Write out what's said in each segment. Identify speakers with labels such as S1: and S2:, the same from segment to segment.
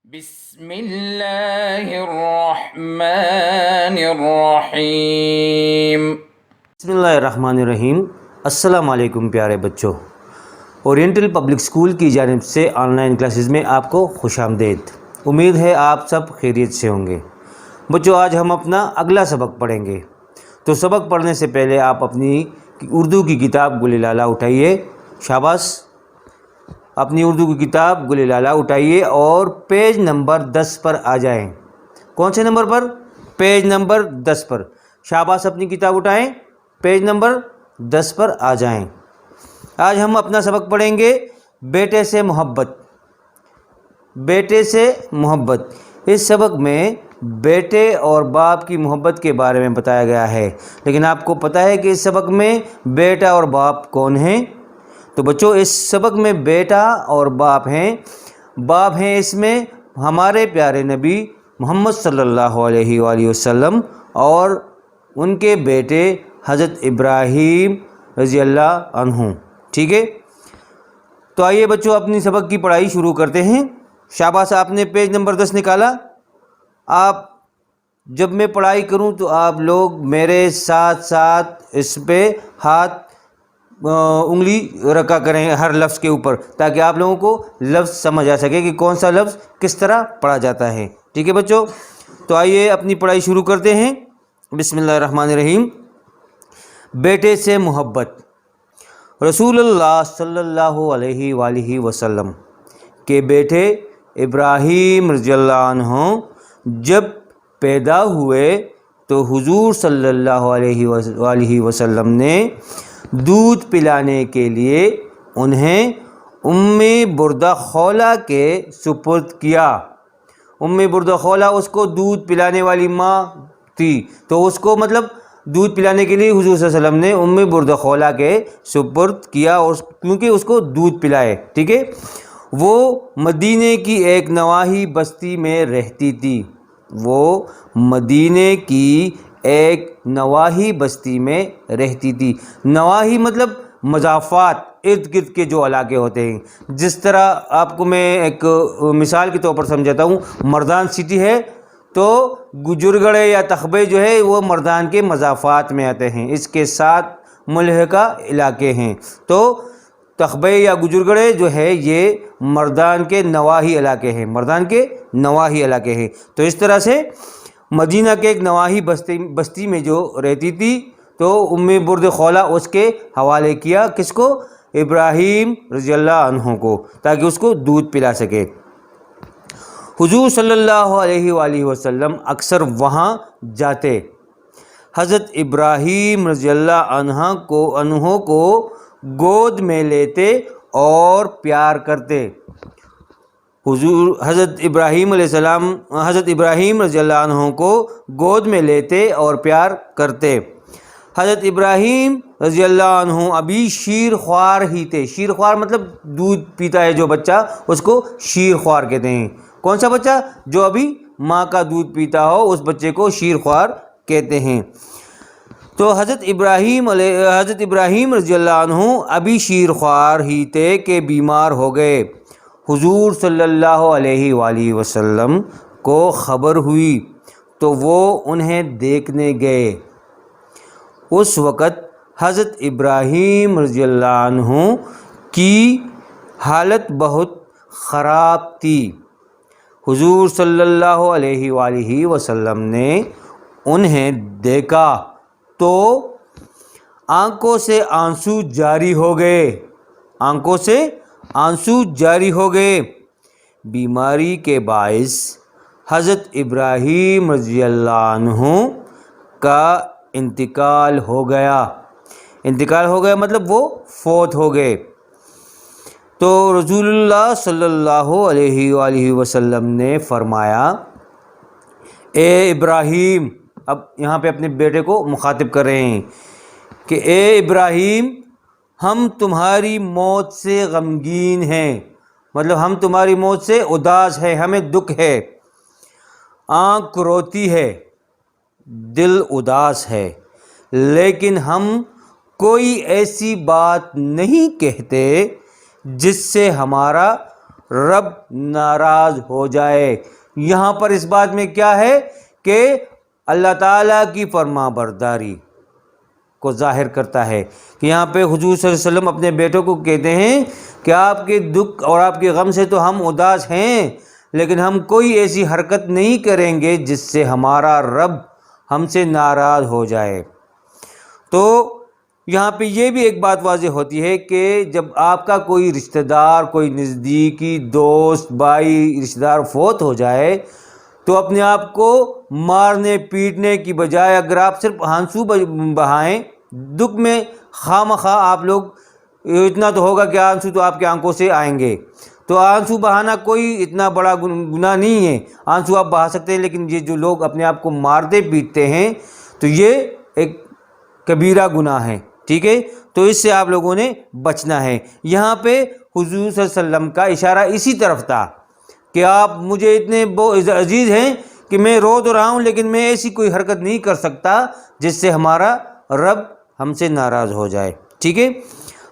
S1: بسم اللہ الرحمن الرحیم۔
S2: بسم اللہ الرحمن الرحیم۔ السلام علیکم پیارے بچوں، اورینٹل پبلک اسکول کی جانب سے آن لائن کلاسز میں آپ کو خوش آمدید۔ امید ہے آپ سب خیریت سے ہوں گے۔ بچوں، آج ہم اپنا اگلا سبق پڑھیں گے، تو سبق پڑھنے سے پہلے آپ اپنی اردو کی کتاب گل لالہ اٹھائیے۔ شاباش، اپنی اردو کی کتاب گل لالہ اٹھائیے اور پیج نمبر 10 پر آ جائیں۔ کون سے نمبر پر؟ پیج نمبر 10 پر۔ شاباش، اپنی کتاب اٹھائیں، پیج نمبر 10 پر آ جائیں۔ آج ہم اپنا سبق پڑھیں گے بیٹے سے محبت۔ بیٹے سے محبت، اس سبق میں بیٹے اور باپ کی محبت کے بارے میں بتایا گیا ہے، لیکن آپ کو پتہ ہے کہ اس سبق میں بیٹا اور باپ کون ہیں؟ تو بچوں، اس سبق میں بیٹا اور باپ ہیں۔ باپ ہیں اس میں ہمارے پیارے نبی محمد صلی اللہ علیہ وآلہ وسلم اور ان کے بیٹے حضرت ابراہیم رضی اللہ عنہ۔ ٹھیک ہے، تو آئیے بچوں اپنی سبق کی پڑھائی شروع کرتے ہیں۔ شاباش، آپ نے پیج نمبر 10 نکالا۔ آپ جب میں پڑھائی کروں تو آپ لوگ میرے ساتھ ساتھ اس پہ ہاتھ انگلی رکھا کریں ہر لفظ کے اوپر، تاکہ آپ لوگوں کو لفظ سمجھ آ سکے کہ کون سا لفظ کس طرح پڑھا جاتا ہے۔ ٹھیک ہے بچوں، تو آئیے اپنی پڑھائی شروع کرتے ہیں۔ بسم اللہ الرحمن الرحیم۔ بیٹے سے محبت۔ رسول اللہ صلی اللہ علیہ وآلہ وسلم کے بیٹے ابراہیم رضی اللہ عنہ جب پیدا ہوئے تو حضور صلی اللہ علیہ وآلہ وسلم نے دودھ پلانے کے لیے انہیں ام بردہ خولہ کے سپرد کیا۔ ام بردہ خولہ اس کو دودھ پلانے والی ماں تھی، تو اس کو مطلب دودھ پلانے کے لیے حضور صلی اللہ علیہ وسلم نے ام بردہ خولہ کے سپرد کیا، اور کیونکہ اس کو دودھ پلائے۔ ٹھیک ہے، وہ مدینے کی ایک نواحی بستی میں رہتی تھی۔ وہ مدینے کی ایک نواحی بستی میں رہتی تھی۔ نواحی مطلب مضافات، ارد گرد کے جو علاقے ہوتے ہیں۔ جس طرح آپ کو میں ایک مثال کے طور پر سمجھاتا ہوں، مردان سٹی ہے تو گجرگڑھے یا تخبے جو ہے وہ مردان کے مضافات میں آتے ہیں، اس کے ساتھ ملحقہ علاقے ہیں۔ تو تخبے یا گجرگڑھے جو ہے یہ مردان کے نواحی علاقے ہیں، مردان کے نواحی علاقے ہیں۔ تو اس طرح سے مدینہ کے ایک نواحی بستی میں جو رہتی تھی، تو ام برد خولہ اس کے حوالے کیا، کس کو؟ ابراہیم رضی اللہ عنہ کو، تاکہ اس کو دودھ پلا سکے۔ حضور صلی اللہ علیہ وآلہ وسلم اکثر وہاں جاتے، حضرت ابراہیم رضی اللہ عنہ کو گود میں لیتے اور پیار کرتے۔ حضرت ابراہیم رضی اللہ عنہ کو گود میں لیتے اور پیار کرتے۔ حضرت ابراہیم رضی اللہ عنہ ابھی شیر خوار ہی تھے۔ شیر خوار مطلب دودھ پیتا ہے جو بچہ، اس کو شیر خوار کہتے ہیں۔ کون سا بچہ؟ جو ابھی ماں کا دودھ پیتا ہو، اس بچے کو شیر خوار کہتے ہیں۔ تو حضرت ابراہیم رضی اللہ عنہ ابھی شیر خوار ہی تھے کہ بیمار ہو گئے۔ حضور صلی اللہ علیہ وآلہ وسلم کو خبر ہوئی تو وہ انہیں دیکھنے گئے۔ اس وقت حضرت ابراہیم رضی اللہ عنہ کی حالت بہت خراب تھی۔ حضور صلی اللہ علیہ وآلہ وسلم نے انہیں دیکھا تو آنکھوں سے آنسو جاری ہو گئے۔ بیماری کے باعث حضرت ابراہیم رضی اللہ عنہ کا انتقال ہو گیا مطلب وہ فوت ہو گئے۔ تو رسول اللہ صلی اللہ علیہ وآلہ وسلم نے فرمایا، اے ابراہیم، اب یہاں پہ اپنے بیٹے کو مخاطب کر رہے ہیں کہ اے ابراہیم، ہم تمہاری موت سے غمگین ہیں، مطلب ہم تمہاری موت سے اداس ہیں، ہمیں دکھ ہے، آنکھ روتی ہے، دل اداس ہے، لیکن ہم کوئی ایسی بات نہیں کہتے جس سے ہمارا رب ناراض ہو جائے۔ یہاں پر اس بات میں کیا ہے کہ اللہ تعالیٰ کی فرما برداری کو ظاہر کرتا ہے کہ یہاں پہ حضور صلی اللہ علیہ وسلم اپنے بیٹوں کو کہتے ہیں کہ آپ کے دکھ اور آپ کے غم سے تو ہم اداس ہیں، لیکن ہم کوئی ایسی حرکت نہیں کریں گے جس سے ہمارا رب ہم سے ناراض ہو جائے۔ تو یہاں پہ یہ بھی ایک بات واضح ہوتی ہے کہ جب آپ کا کوئی رشتہ دار، کوئی نزدیکی دوست، بھائی، رشتہ دار فوت ہو جائے تو اپنے آپ کو مارنے پیٹنے کی بجائے اگر آپ صرف آنسو بہائیں، دکھ میں خواہ مخواہ آپ لوگ، اتنا تو ہوگا کہ آنسو تو آپ کے آنکھوں سے آئیں گے، تو آنسو بہانا کوئی اتنا بڑا گناہ نہیں ہے، آنسو آپ بہا سکتے ہیں، لیکن یہ جو لوگ اپنے آپ کو مارتے پیٹتے ہیں تو یہ ایک کبیرہ گناہ ہے، ٹھیک ہے؟ تو اس سے آپ لوگوں نے بچنا ہے۔ یہاں پہ حضور صلی اللہ علیہ وسلم کا اشارہ اسی طرف تھا کہ آپ مجھے اتنے عزیز ہیں کہ میں رو تو رہا ہوں لیکن میں ایسی کوئی حرکت نہیں کر سکتا جس سے ہمارا رب ہم سے ناراض ہو جائے، ٹھیک ہے؟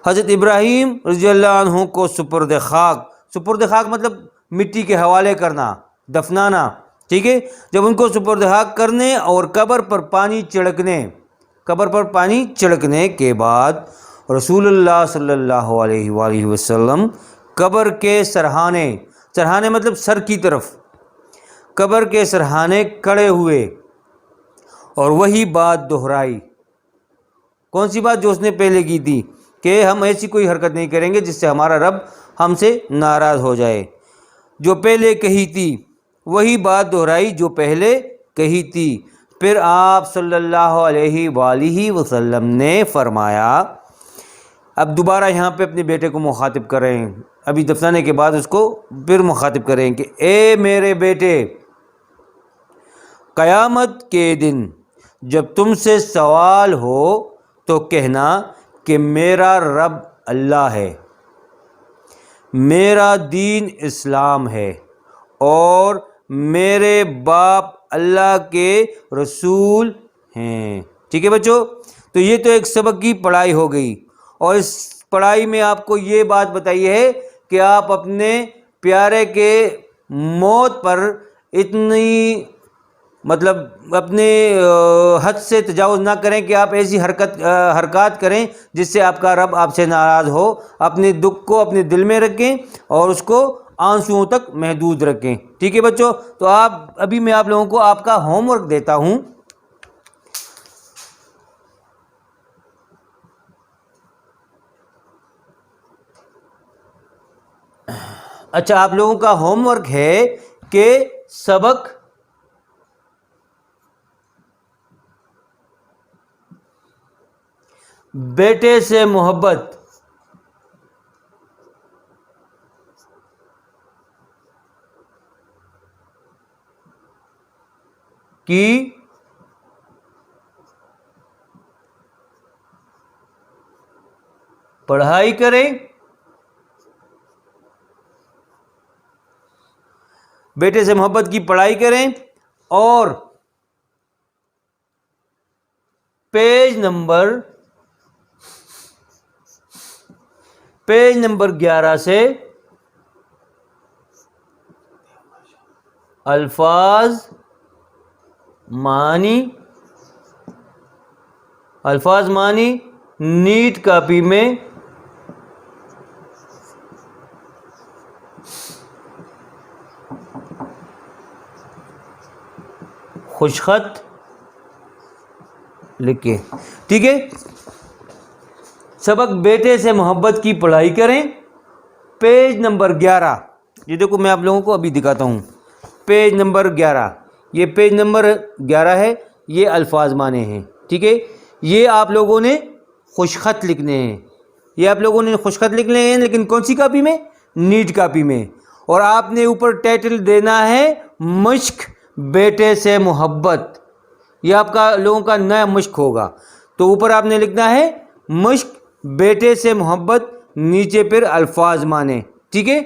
S2: حضرت ابراہیم رضی اللہ عنہ کو سپرد خاک مطلب مٹی کے حوالے کرنا، دفنانا، ٹھیک ہے؟ جب ان کو سپرد خاک کرنے اور قبر پر پانی چھڑکنے کے بعد رسول اللہ صلی اللہ علیہ وآلہ وسلم قبر کے سرہانے مطلب سر کی طرف، قبر کے سرہانے کھڑے ہوئے اور وہی بات دہرائی۔ کون سی بات؟ جو اس نے پہلے کی تھی کہ ہم ایسی کوئی حرکت نہیں کریں گے جس سے ہمارا رب ہم سے ناراض ہو جائے۔ جو پہلے کہی تھی وہی بات دہرائی جو پہلے کہی تھی۔ پھر آپ صلی اللہ علیہ وآلہ وسلم نے فرمایا، اب دوبارہ یہاں پہ اپنے بیٹے کو مخاطب کریں، ابھی دفنانے کے بعد اس کو پھر مخاطب کریں کہ اے میرے بیٹے، قیامت کے دن جب تم سے سوال ہو تو کہنا کہ میرا رب اللہ ہے، میرا دین اسلام ہے اور میرے باپ اللہ کے رسول ہیں، ٹھیک ہے بچوں؟ تو یہ تو ایک سبق کی پڑھائی ہو گئی، اور اس پڑھائی میں آپ کو یہ بات بتائی ہے کہ آپ اپنے پیارے کے موت پر اتنی اپنے حد سے تجاوز نہ کریں کہ آپ ایسی حرکات کریں جس سے آپ کا رب آپ سے ناراض ہو۔ اپنے دکھ کو اپنے دل میں رکھیں اور اس کو آنسوؤں تک محدود رکھیں، ٹھیک ہے بچوں؟ تو ابھی میں آپ لوگوں کو آپ کا ہوم ورک دیتا ہوں۔ اچھا، آپ لوگوں کا ہوم ورک ہے کہ سبق بیٹے سے محبت کی پڑھائی کریں، بیٹے سے محبت کی پڑھائی کریں، اور پیج نمبر 11 سے الفاظ معنی نیٹ کاپی میں خوشخط لکھیں، ٹھیک ہے؟ سبق بیٹے سے محبت کی پڑھائی کریں، پیج نمبر 11، یہ دیکھو میں آپ لوگوں کو ابھی دکھاتا ہوں، پیج نمبر 11، یہ پیج نمبر 11 ہے، یہ الفاظ معنی ہیں، ٹھیک ہے؟ یہ آپ لوگوں نے خوشخط لکھنے ہیں، لیکن کون سی کاپی میں؟ نیٹ کاپی میں، اور آپ نے اوپر ٹائٹل دینا ہے مشق بیٹے سے محبت، یہ آپ کا لوگوں کا نیا مشق ہوگا، تو اوپر آپ نے لکھنا ہے مشق بیٹے سے محبت، نیچے پھر الفاظ معنی، ٹھیک ہے؟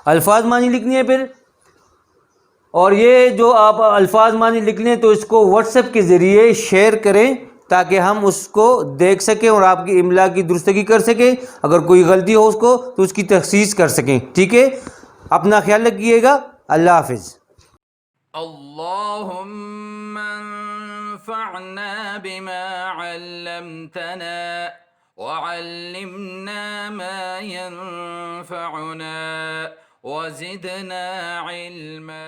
S2: الفاظ معنی لکھنی ہے پھر، اور یہ جو آپ الفاظ معنی لکھ لیں تو اس کو واٹس ایپ کے ذریعے شیئر کریں تاکہ ہم اس کو دیکھ سکیں اور آپ کی املا کی درستگی کر سکیں. اگر کوئی غلطی ہو اس کو تو اس کی تخصیص کر سکیں. ٹھیک ہے، اپنا خیال رکھیے گا. اللہ حافظ.
S1: اللهم انفعنا بما علمتنا وعلمنا ما ينفعنا وزدنا علما.